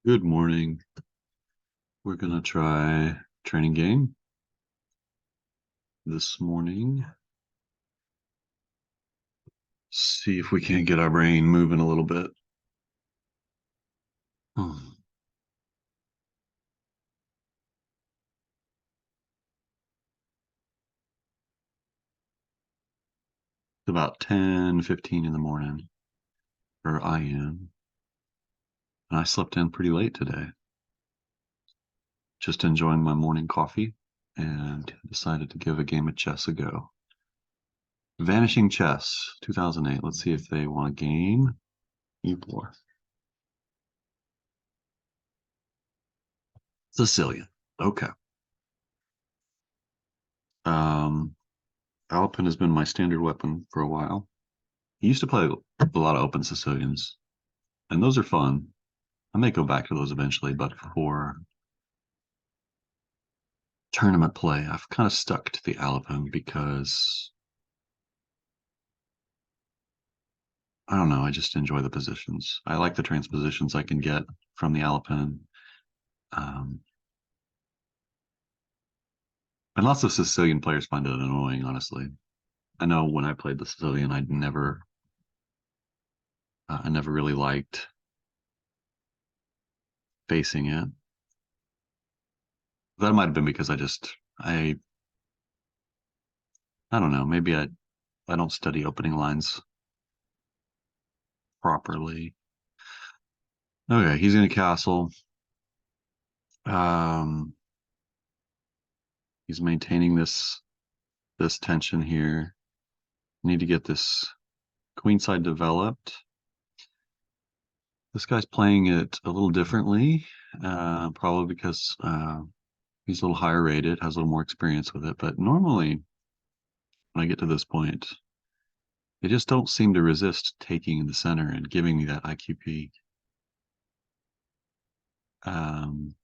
Good morning. We're going to try training game this morning. See if we can't get our brain moving a little bit. It's about 10:15 in the morning, or I am. And I slept in pretty late today. Just enjoying my morning coffee and decided to give a game of chess a go. Vanishing Chess 2008. Let's see if they want a game. E4. Sicilian. Okay. Um, Alapin has been my standard weapon for a while. I used to play a lot of open Sicilians, and those are fun. I may go back to those eventually, but for tournament play, I've kind of stuck to the Alapin because I don't know, I just enjoy the positions. I like the transpositions I can get from the Alapin. Um, and lots of Sicilian players find it annoying, honestly. I know when I played the Sicilian, I never really liked facing it. That might have been because I don't know, maybe I don't study opening lines properly. Okay, he's in a castle. Um, he's maintaining this tension here. Need to get this queenside developed. This guy's playing it a little differently, probably because he's a little higher rated, has a little more experience with it. But normally, when I get to this point, they just don't seem to resist taking in the center and giving me that IQP. Um,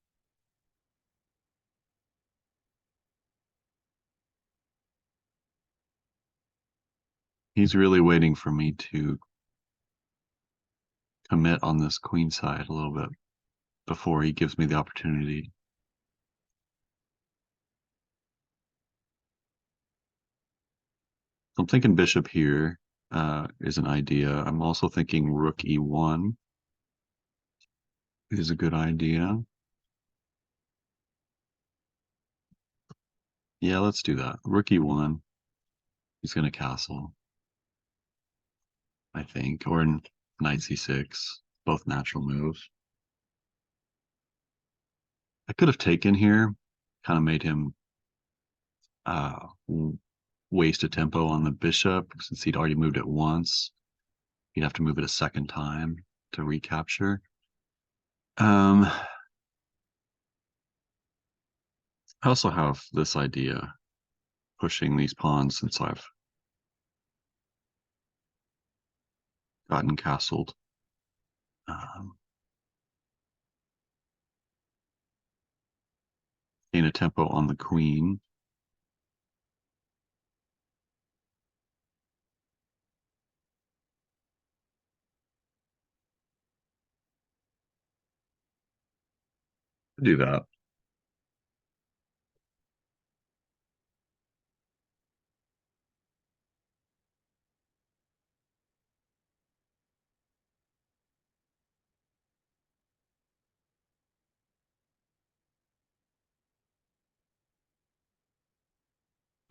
he's really waiting for me to commit on this queen side a little bit before he gives me the opportunity. I'm thinking bishop here is an idea. I'm also thinking rook e1 is a good idea. Yeah, let's do that. Rook e1. He's going to castle, I think, or knight c6. Both natural moves. I could have taken here, kind of made him uh, waste a tempo on the bishop since he'd already moved it once. He'd have to move it a second time to recapture. I also have this idea pushing these pawns since I've gotten castled. Um, gain a tempo on the queen. Do that.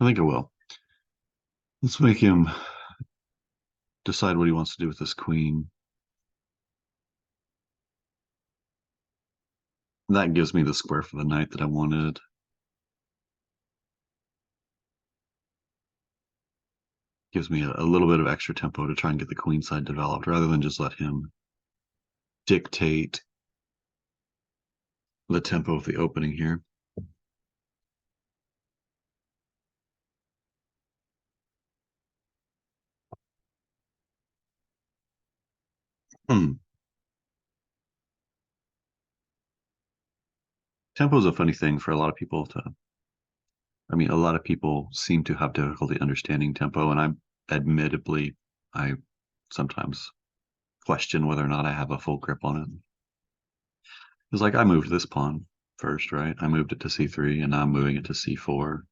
I think I will. Let's make him decide what he wants to do with this queen. That gives me the square for the knight that I wanted. Gives me a little bit of extra tempo to try and get the queen side developed rather than just let him dictate the tempo of the opening here. Tempo is a funny thing for a lot of people a lot of people seem to have difficulty understanding tempo, and I sometimes question whether or not I have a full grip on it. It's like I moved this pawn first, right? I moved it to c3 and now I'm moving it to c4.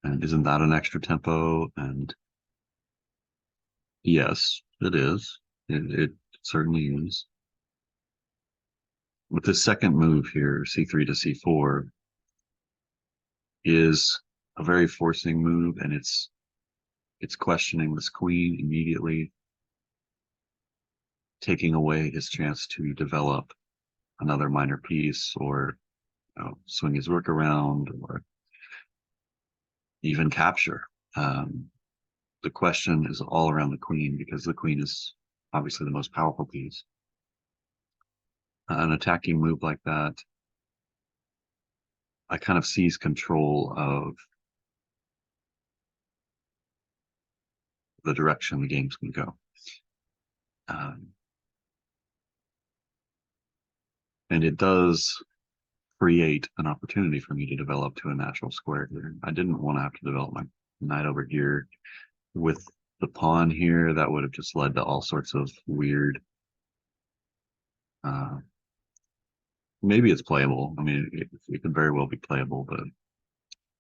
And isn't that an extra tempo? And yes, it is. It certainly is. But the second move here, c3 to c4, is a very forcing move, and it's questioning this queen immediately, taking away his chance to develop another minor piece or swing his rook around or even capture. Um, the question is all around the queen because the queen is obviously the most powerful piece. An attacking move like that, I kind of seize control of the direction the game's going to go. Um, and it does create an opportunity for me to develop to a natural square here. I didn't want to have to develop my knight over here with the pawn here. That would have just led to all sorts of weird. Uh, maybe it's playable. I mean, it could very well be playable, but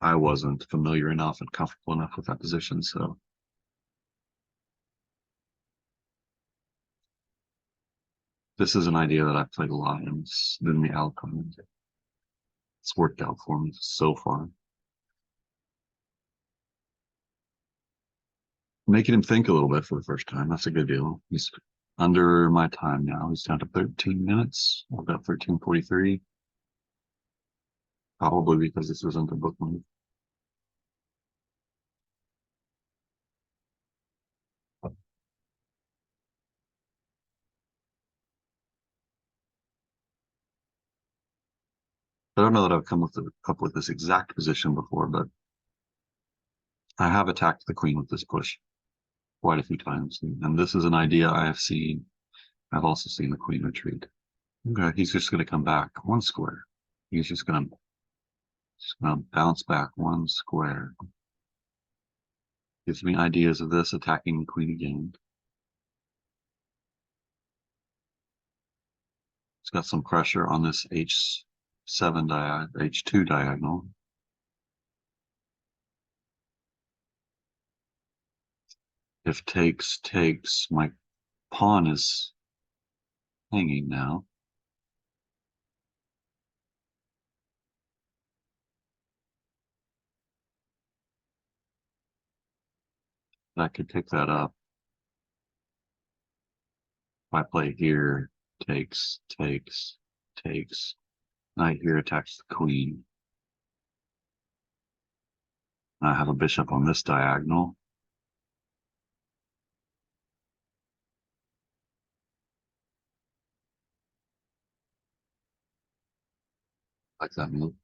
I wasn't familiar enough and comfortable enough with that position. So this is an idea that I've played a lot in the Alapin. It's worked out for me so far. Making him think a little bit for the first time. That's a good deal. He's under my time now. He's down to 13 minutes. I've got 13:43. Probably because this isn't a book move. I don't know that I've up with this exact position before, but I have attacked the queen with this push quite a few times. And this is an idea I have seen. I've also seen the queen retreat. Okay, he's just going to come back one square. He's just going to bounce back one square. Gives me ideas of this attacking the queen again. It's got some pressure on this H7 H2 diagonal. If takes, my pawn is hanging now. I could pick that up. If I play here, takes, knight here attacks the queen. I have a bishop on this diagonal. Like that move.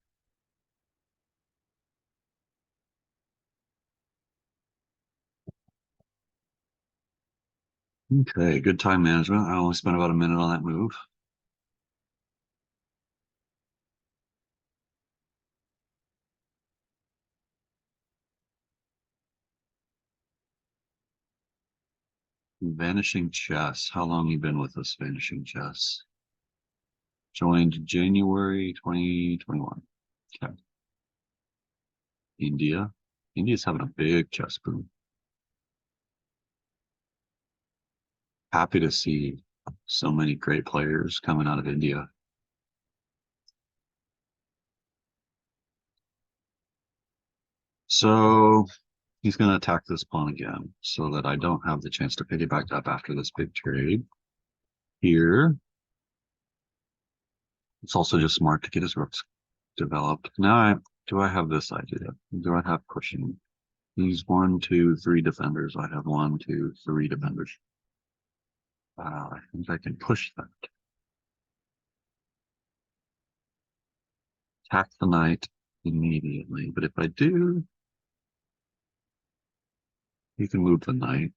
Okay, good time management. I only spent about a minute on that move. Vanishing Chess. How long you been with us, Vanishing Chess? Joined January 2021. Okay. India. India's having a big chess boom. Happy to see so many great players coming out of India. So he's going to attack this pawn again so that I don't have the chance to piggyback up after this big trade. Here, it's also just smart to get his rooks developed. Now, do I have this idea? Do I have pushing? He's 1, 2, 3 defenders. I have 1, 2, 3 defenders. I think I can push that. Attack the knight immediately. But if I do, you can move the knight.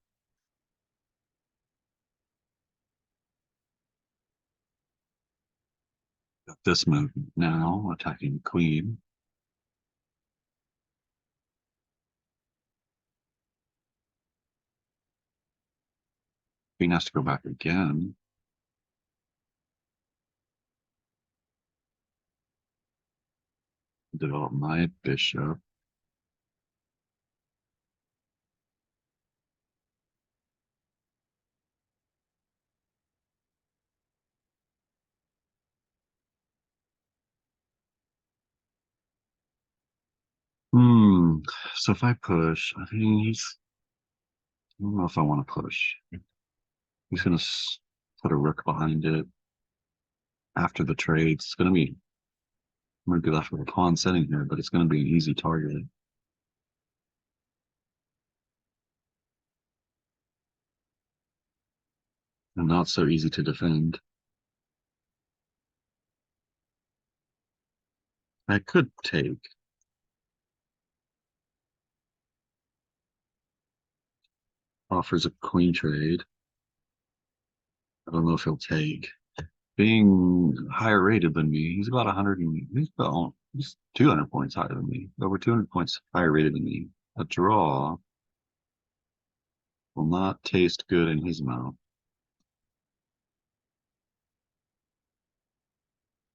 Got this move now, attacking the queen. Queen has to go back again. develop my bishop. Hmm. So if I push, I think I don't know if I want to push. He's gonna put a rook behind it after the trade. It's gonna be I'm gonna be left with a pawn sitting here, but it's gonna be an easy target and not so easy to defend. I could take. Offers a queen trade. I don't know if he'll take. Being higher rated than me, he's about 100 and he's 200 points higher than me. Over 200 points higher rated than me. A draw will not taste good in his mouth.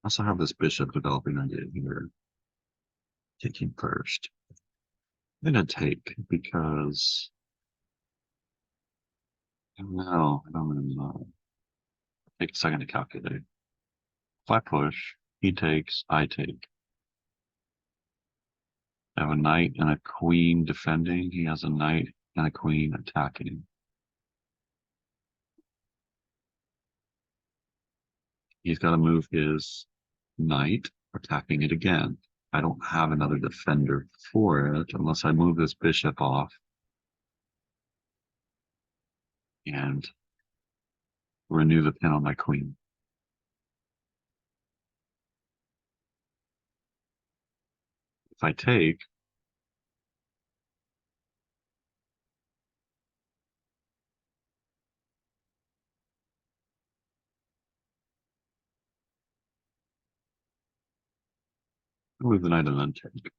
I also have this bishop developing idea here. Taking first. I'm gonna take because I don't really know. Take a second to calculate. If I push, he takes, I take. I have a knight and a queen defending. He has a knight and a queen attacking. He's got to move his knight, attacking it again. I don't have another defender for it unless I move this bishop off and renew the pin on my queen. If I take, I move the knight and then take.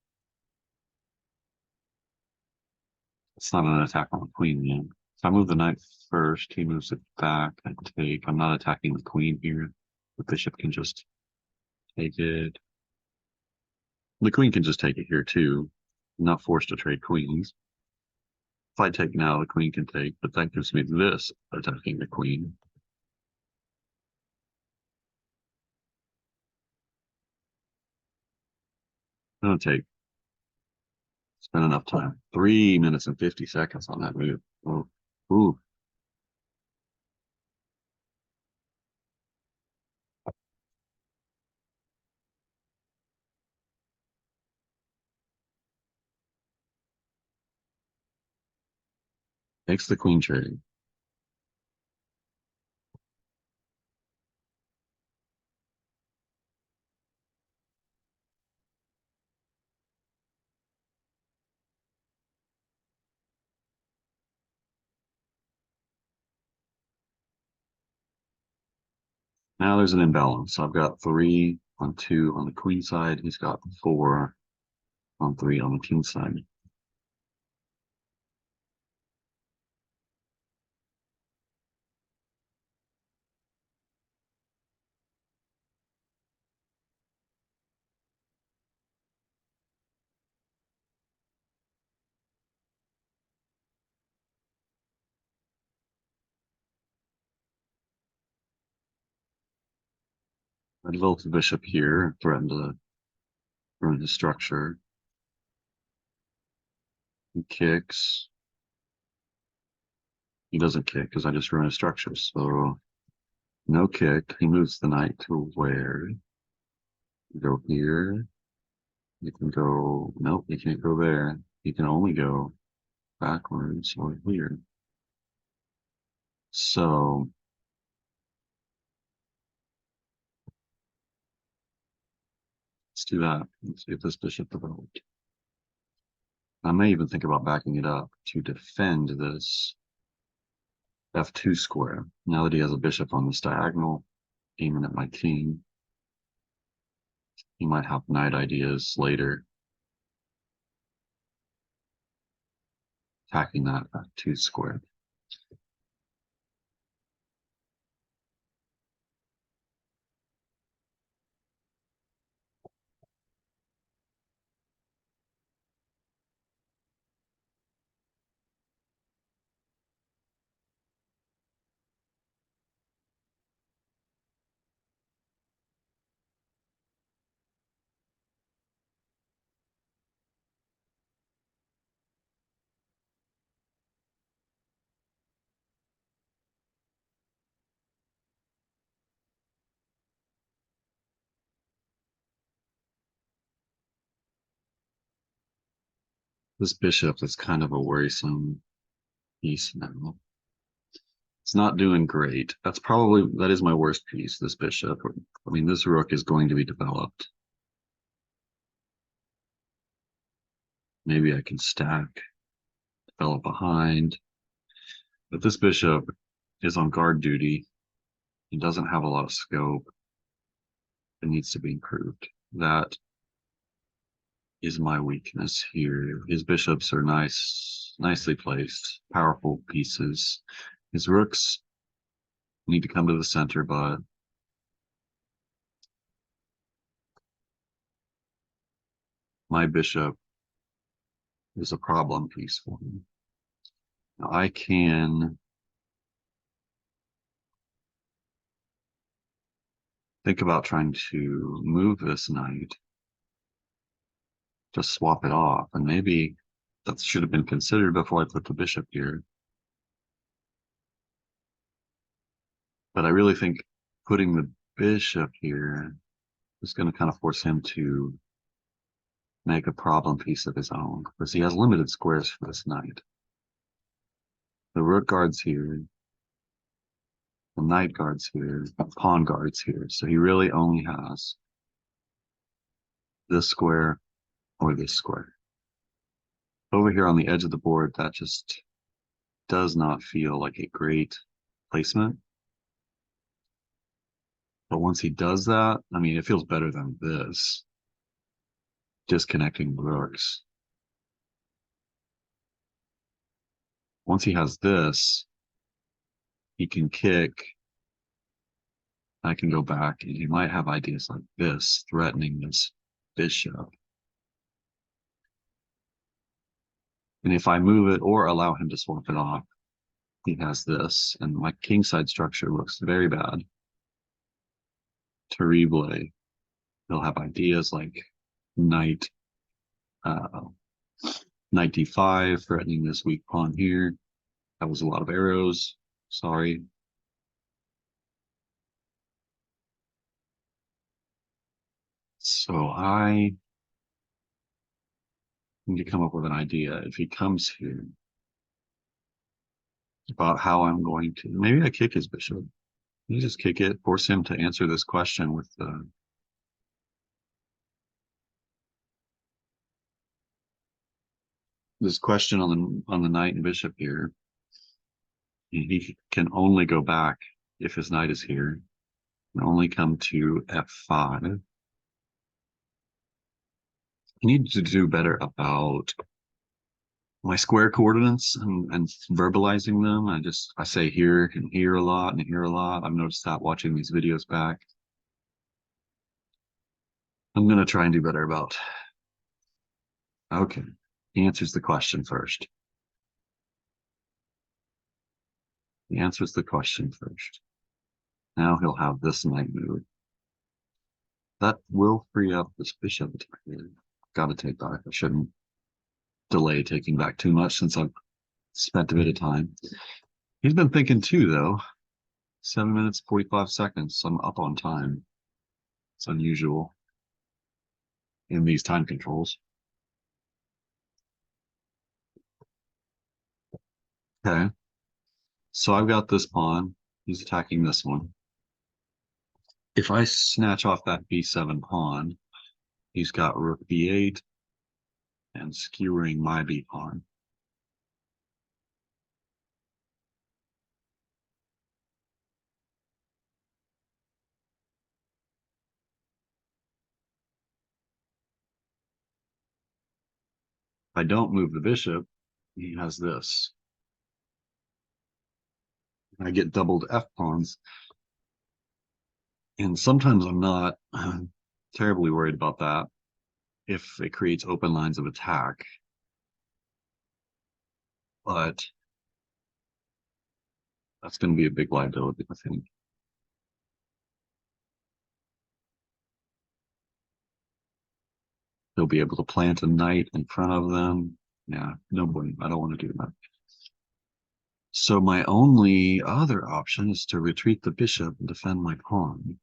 It's not an attack on the queen yet. So I move the knight first. He moves it back. I take. I'm not attacking the queen here. The bishop can just take it. The queen can just take it here too. I'm not forced to trade queens. If I take now, the queen can take, but that gives me this attacking the queen. I'm gonna take. Spend enough time. 3 minutes and 50 seconds on that move. Oh, ooh, takes the queen trade. Now there's an imbalance. So I've got 3 on 2 on the queen side. He's got 4 on 3 on the king side. I developed the bishop here, threatened to ruin his structure. He kicks. He doesn't kick because I just ruined his structure. So no kick. He moves the knight to where? You go here. You can go. Nope, you can't go there. You can only go backwards or here. So let's do that. Let's see if this bishop developed. I may even think about backing it up to defend this f2 square. Now that he has a bishop on this diagonal, aiming at my king, he might have knight ideas later, attacking that f2 square. This bishop is kind of a worrisome piece now. It's not doing great. That is my worst piece, this bishop. I mean, this rook is going to be developed. Maybe I can stack, develop behind. But this bishop is on guard duty. He doesn't have a lot of scope. It needs to be improved. That is my weakness here. His bishops are nicely placed, powerful pieces. His rooks need to come to the center, but my bishop is a problem piece for me. Now I can think about trying to move this knight, just swap it off, and maybe that should have been considered before I put the bishop here. But I really think putting the bishop here is going to kind of force him to make a problem piece of his own, because he has limited squares for this knight. The rook guards here, the knight guards here, the pawn guards here. So he really only has this square or this square. Over here on the edge of the board, that just does not feel like a great placement. But once he does that, I mean, it feels better than this, disconnecting the rooks. Once he has this, he can kick. I can go back, and he might have ideas like this, threatening this bishop. And if I move it or allow him to swap it off, he has this, and my kingside structure looks very bad. Terrible. He'll have ideas like knight, knight d5, threatening this weak pawn here. That was a lot of arrows. Sorry. So I need to come up with an idea if he comes here about how I'm going to. Maybe I kick his bishop. You just kick it, force him to answer this question with this question on the knight and bishop here. He can only go back if his knight is here, and only come to f5. I need to do better about my square coordinates and verbalizing them. I say here and here a lot and here a lot. I've noticed that watching these videos back. I'm going to try and do better about. Okay, he answers the question first. He answers the question first. Now he'll have this knight move. That will free up this bishop. Got to take back. I shouldn't delay taking back too much since I've spent a bit of time. He's been thinking too, though. 7 minutes, 45 seconds. So I'm up on time. It's unusual in these time controls. Okay. So I've got this pawn. He's attacking this one. If I snatch off that b7 pawn, he's got rook b8 and skewering my b pawn. If I don't move the bishop, he has this. I get doubled f pawns. And sometimes I'm not terribly worried about that if it creates open lines of attack. But that's going to be a big liability, I think. They'll be able to plant a knight in front of them. Yeah, no point. I don't want to do that. So my only other option is to retreat the bishop and defend my pawn.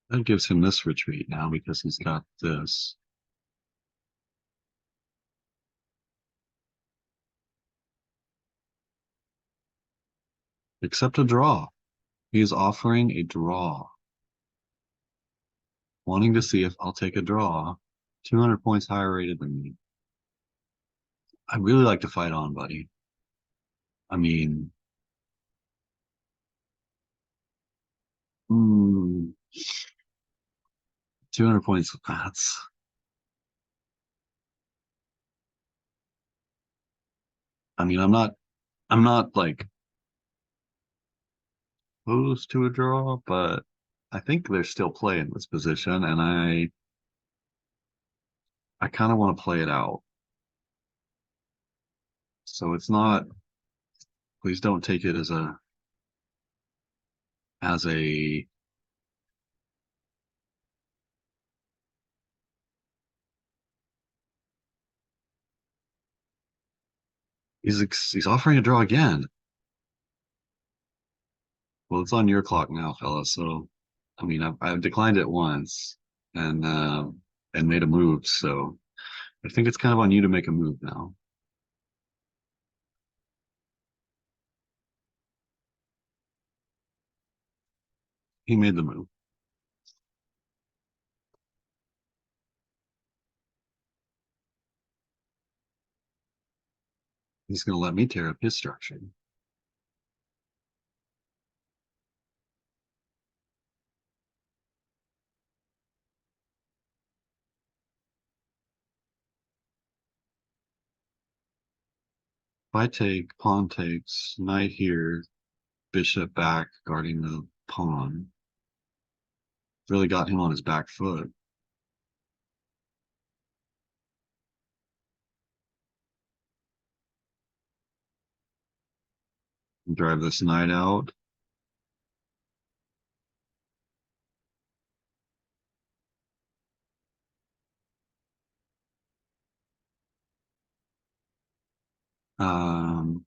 That gives him this retreat now because he's got this. Except a draw. He is offering a draw, wanting to see if I'll take a draw. 200 points higher rated than me. I'd really like to fight on, buddy. I mean, hmm, 200 points. I mean, I'm not like opposed to a draw, but I think there's still play in this position, and I kind of want to play it out. So it's not. Please don't take it as a. He's offering a draw again. Well, it's on your clock now, fella. So, I mean, I've declined it once and made a move. So I think it's kind of on you to make a move now. He made the move. He's going to let me tear up his structure. If I take pawn takes, knight here, bishop back, guarding the pawn, really got him on his back foot. Drive this knight out. Um,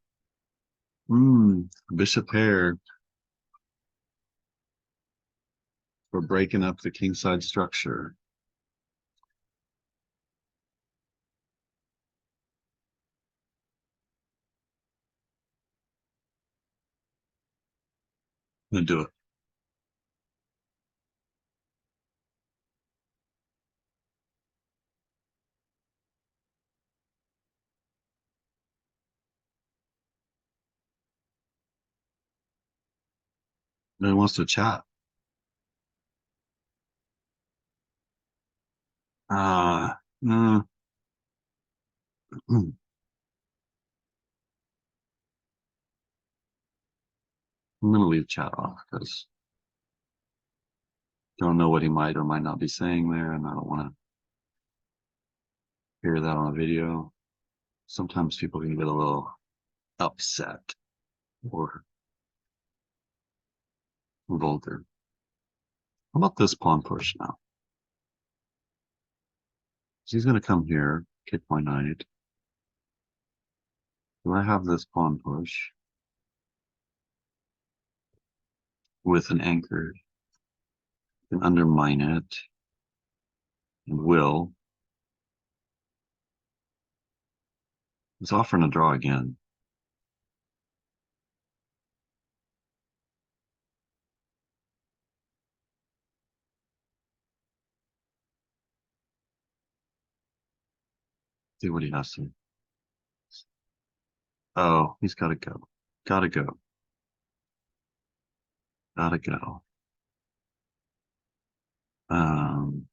Bishop pair for breaking up the kingside structure. I'm gonna do it. No one wants to chat. Uh, mm, I'm gonna leave chat off because don't know what he might or might not be saying there, and I don't want to hear that on a video. Sometimes people can get a little upset or vulgar. How about this pawn push now? He's going to come here, kick my knight. Do I have this pawn push with an anchor? Can undermine it and will. He's offering a draw again. See what he has to. Oh, he's got to go. Gotta go. Gotta go. Um,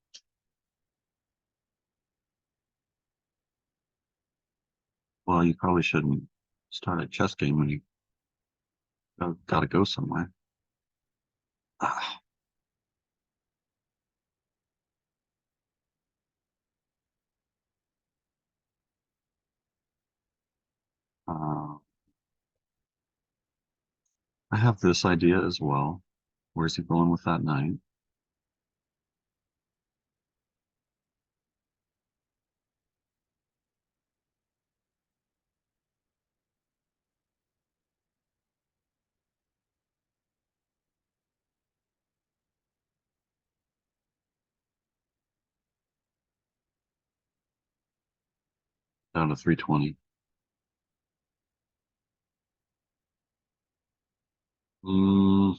well, you probably shouldn't start a chess game when you gotta go somewhere. Ah, uh, I have this idea as well. Where's he going with that knight? Down to 320. Mm,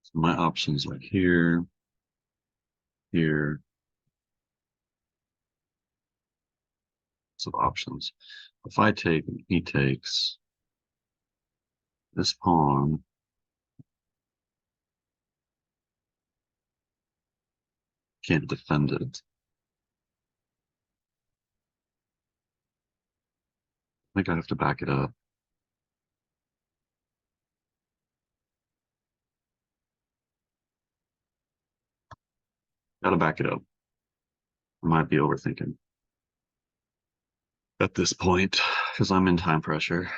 so my options are here, here. So options. If I take and he takes this pawn, can't defend it. I think I have to back it up. Gotta back it up. I might be overthinking at this point because I'm in time pressure.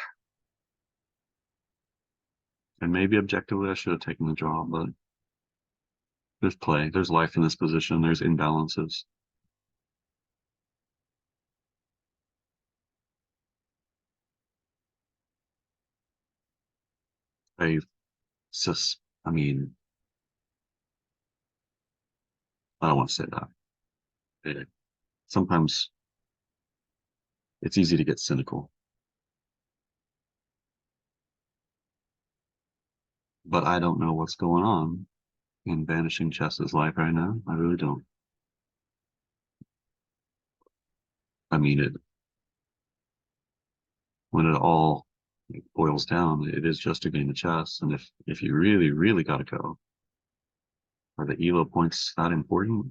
And maybe objectively I should have taken the draw, but there's play. There's life in this position. There's imbalances. I sus I mean, I don't want to say that. Sometimes it's easy to get cynical, but I don't know what's going on in Vanishing Chess's life right now. I really don't. I mean, it when it all boils down, it is just a game of chess. And if you really, really got to go, are the ELO points that important?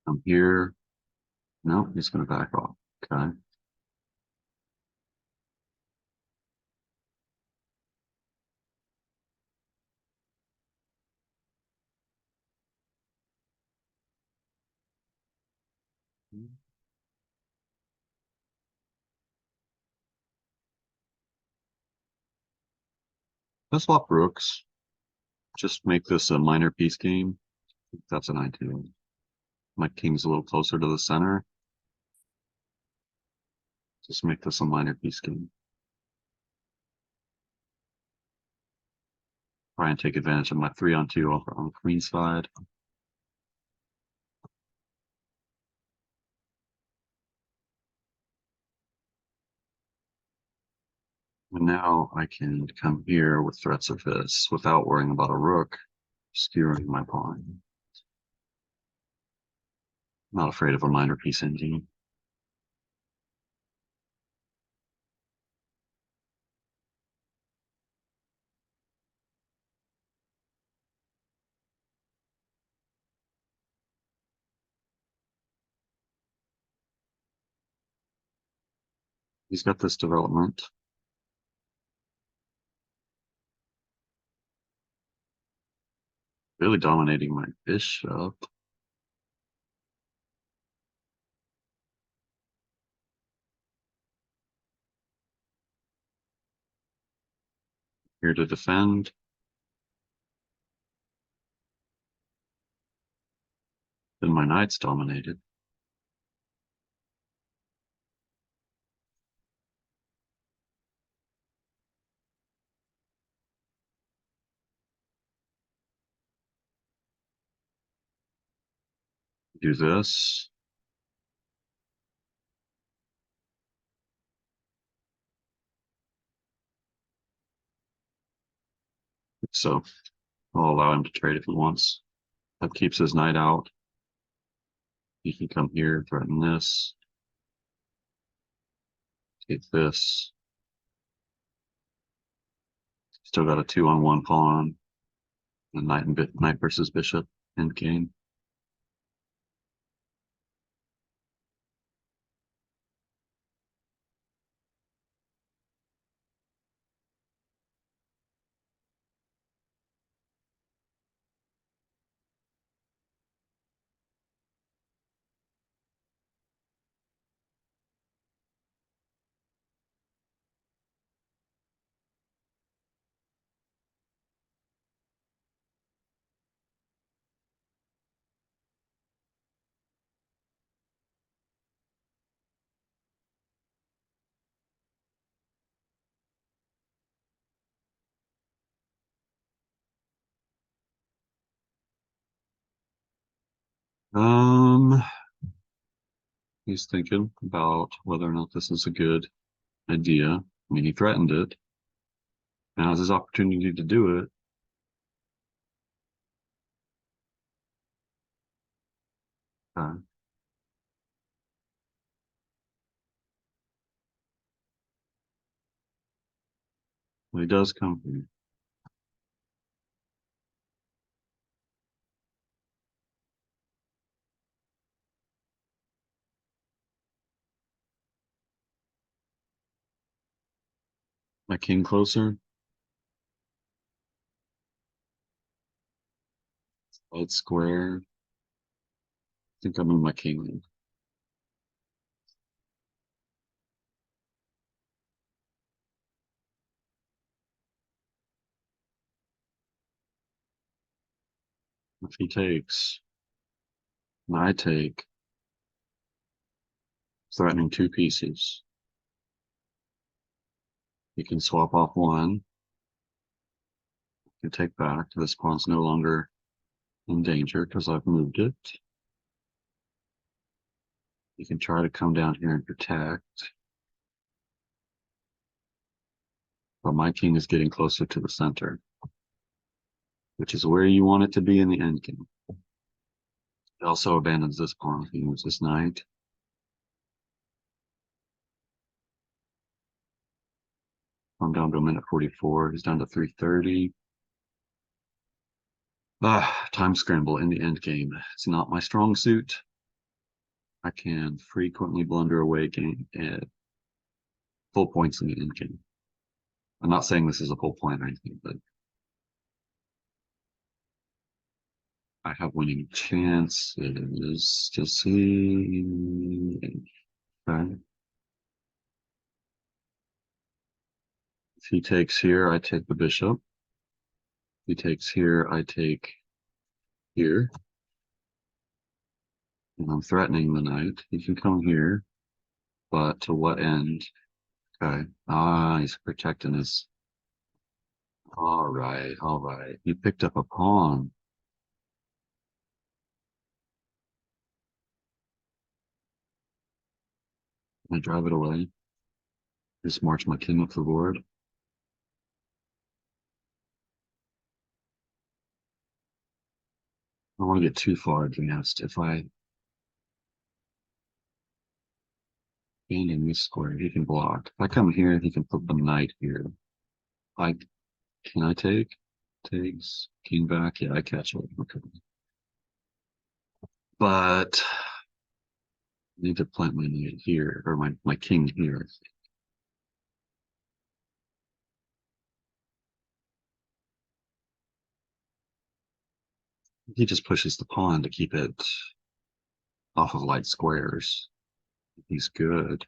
I'm here. No, he's going to back off. Okay. Let's swap rooks. Just make this a minor piece game. That's an idea. My king's a little closer to the center. Just make this a minor piece game. Try and take advantage of my 3-on-2 on the queen side. And now I can come here with threats of this without worrying about a rook skewering my pawn. Not afraid of a minor piece ending. He's got this development. Really dominating my bishop. Here to defend. Then my knight's dominated. Do this. So I'll allow him to trade if he wants. That keeps his knight out. He can come here, threaten this, take this. Still got a 2-on-1 pawn. And knight versus bishop end game. Um, he's thinking about whether or not this is a good idea. I mean, he threatened it. Now's his opportunity to do it. Uh, when he does come here. My king closer. Light square. I think I move my king in. If he takes, and I take, threatening 2 pieces. He can swap off one. He can take back. This pawn's no longer in danger because I've moved it. You can try to come down here and protect. But my king is getting closer to the center, which is where you want it to be in the endgame. It also abandons this pawn if he moves this knight. I'm down to a minute 44. He's down to 3:30. Time scramble in the endgame. It's not my strong suit. I can frequently blunder away game at full points in the endgame. I'm not saying this is a full point or anything, but I have winning chances to see. Okay. If he takes here, I take the bishop. If he takes here, I take here. And I'm threatening the knight. He can come here, but to what end? Okay. He's protecting his. All right, all right. He picked up a pawn. I drive it away. Just march my king up the board. I don't want to get too far advanced. If I abandon this square, he can block. If I come here, he can put the knight here. I can I take? Takes king back. Yeah, I catch it. Okay. But I need to plant my knight here, or my king here. He just pushes the pawn to keep it off of light squares. He's good.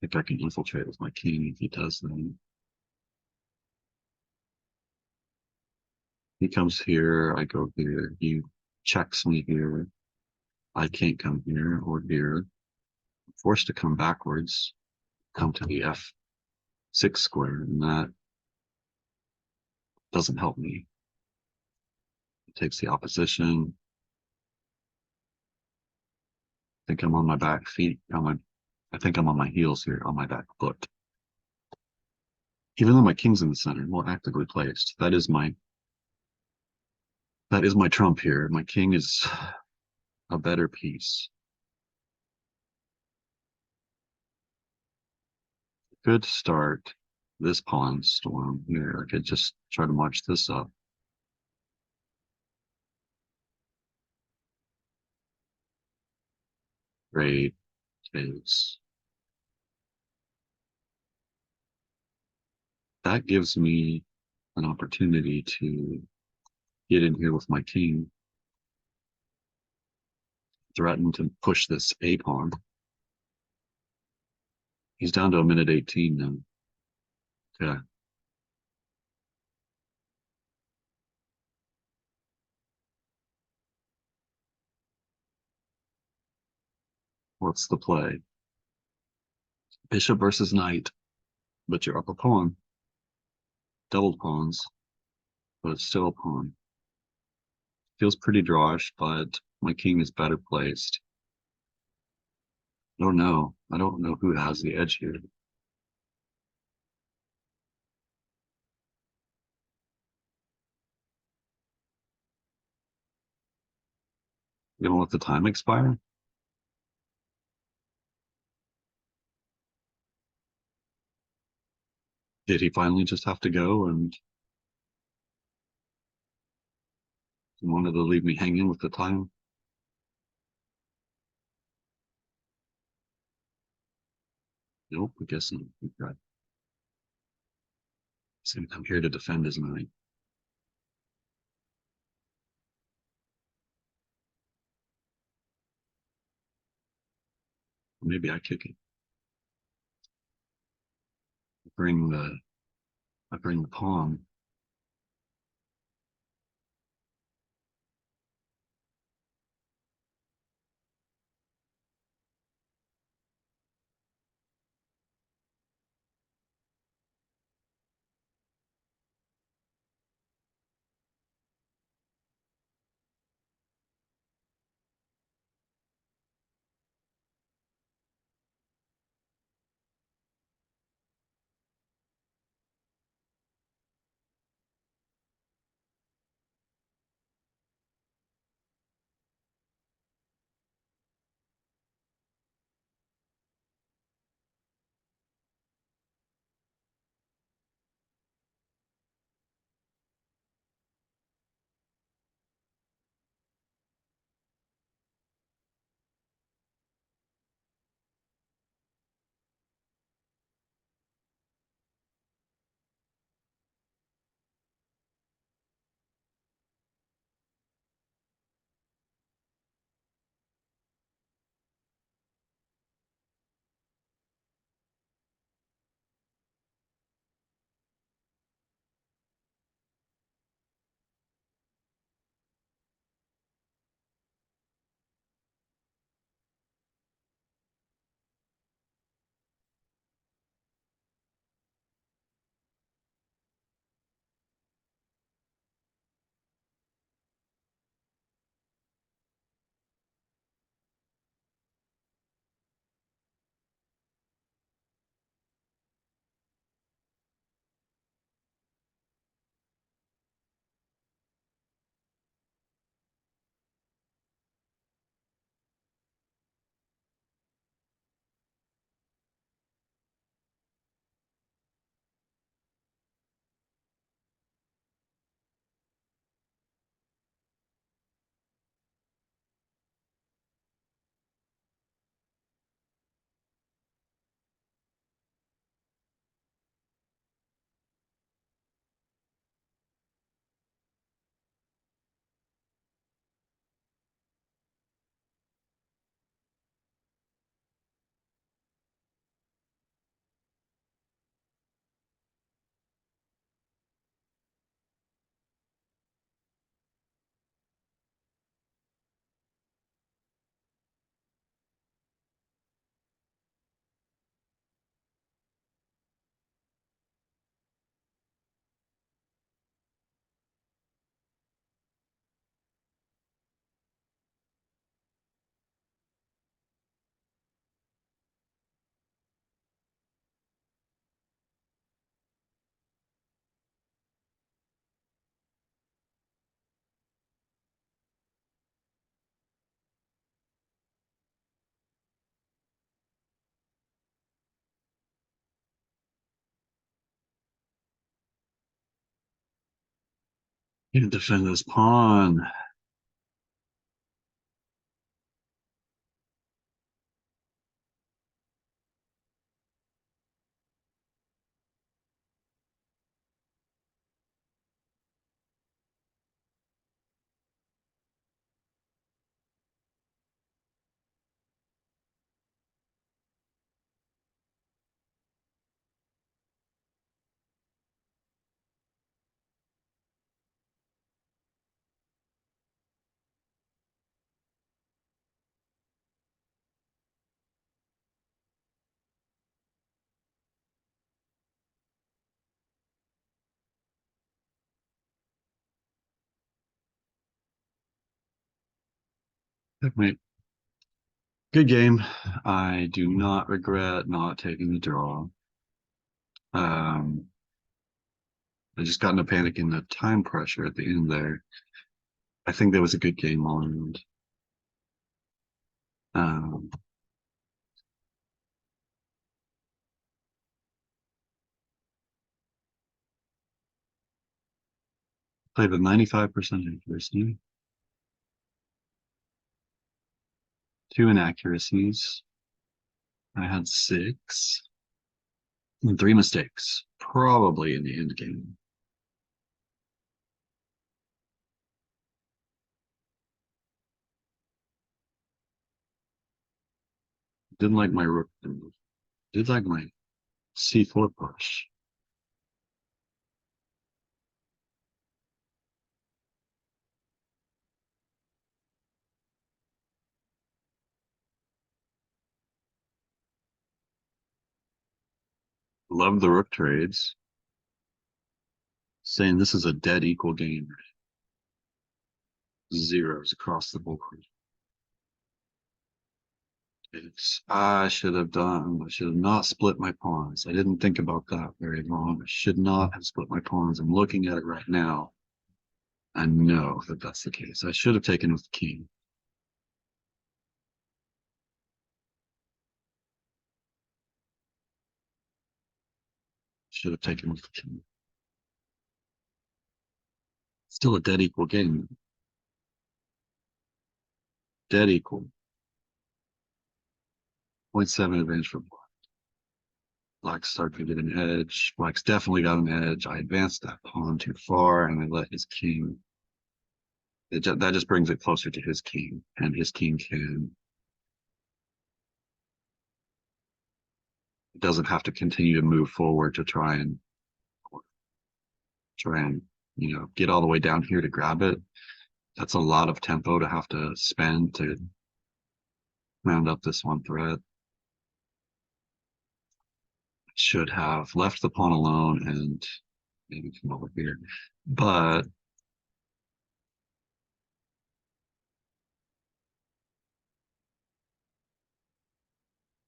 I think I can infiltrate with my king if he does then. He comes here, I go here. He checks me here. I can't come here or here. forced to come backwards, come to the f6 square, and that doesn't help me. It takes the opposition. I think I'm on my back feet, I think I'm on my heels here, on my back foot. Even though my king's in the center, more actively placed, that is my trump here. My king is a better piece. Good start this pawn storm here. I could just try to march this up. Great takes. That gives me an opportunity to get in here with my king, threaten to push this a pawn. He's down to a minute 18 now. Okay. What's the play? Bishop versus knight, but you're up a pawn. Doubled pawns, but it's still a pawn. Feels pretty drawish, but my king is better placed. I don't know. I don't know who has the edge here. You gonna let the time expire? Did he finally just have to go and wanted to leave me hanging with the time? Nope, I guess not. Okay. I'm here to defend his knight. Maybe I kick it. Bring the I bring the pawn. Can't defend this pawn. Checkmate. Good game. I do not regret not taking the draw. Um, I just got in a panic in the time pressure at the end there. I think that was a good game all around. Um, played with 95% accuracy, two inaccuracies. I had six and three mistakes, probably in the end game. Didn't like my rook move. Did like my c4 push. Love the rook trades. Saying this is a dead equal game. Zeros across the board. I should have done. I should have not split my pawns. I didn't think about that very long. I should not have split my pawns. I'm looking at it right now. I know that that's the case. I should have taken with the king. Should have taken with the king. Still a dead equal game. Dead equal. 0.7 advantage for black. Black started to get an edge. Black's definitely got an edge. I advanced that pawn too far and I let his king. That just brings it closer to his king, and his king doesn't have to continue to move forward to try and get all the way down here to grab it. That's a lot of tempo to have to spend to round up this one threat. Should have left the pawn alone and maybe come over here, but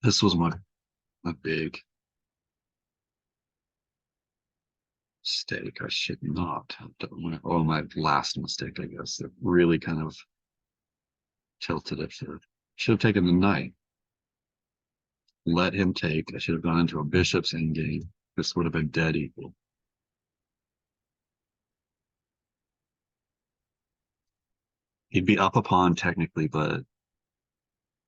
this was my big mistake. I should not have done. My last mistake, I guess, that really kind of tilted it. Should have taken the knight. Let him take. I should have gone into a bishop's endgame. This would have been dead equal. He'd be up a pawn technically, but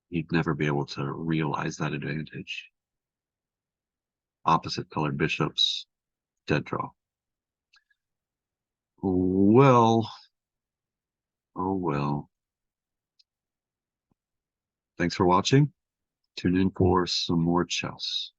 he'd never be able to realize that advantage. Opposite colored bishops, dead draw. Well, oh well. Thanks for watching. Tune in for some more chess.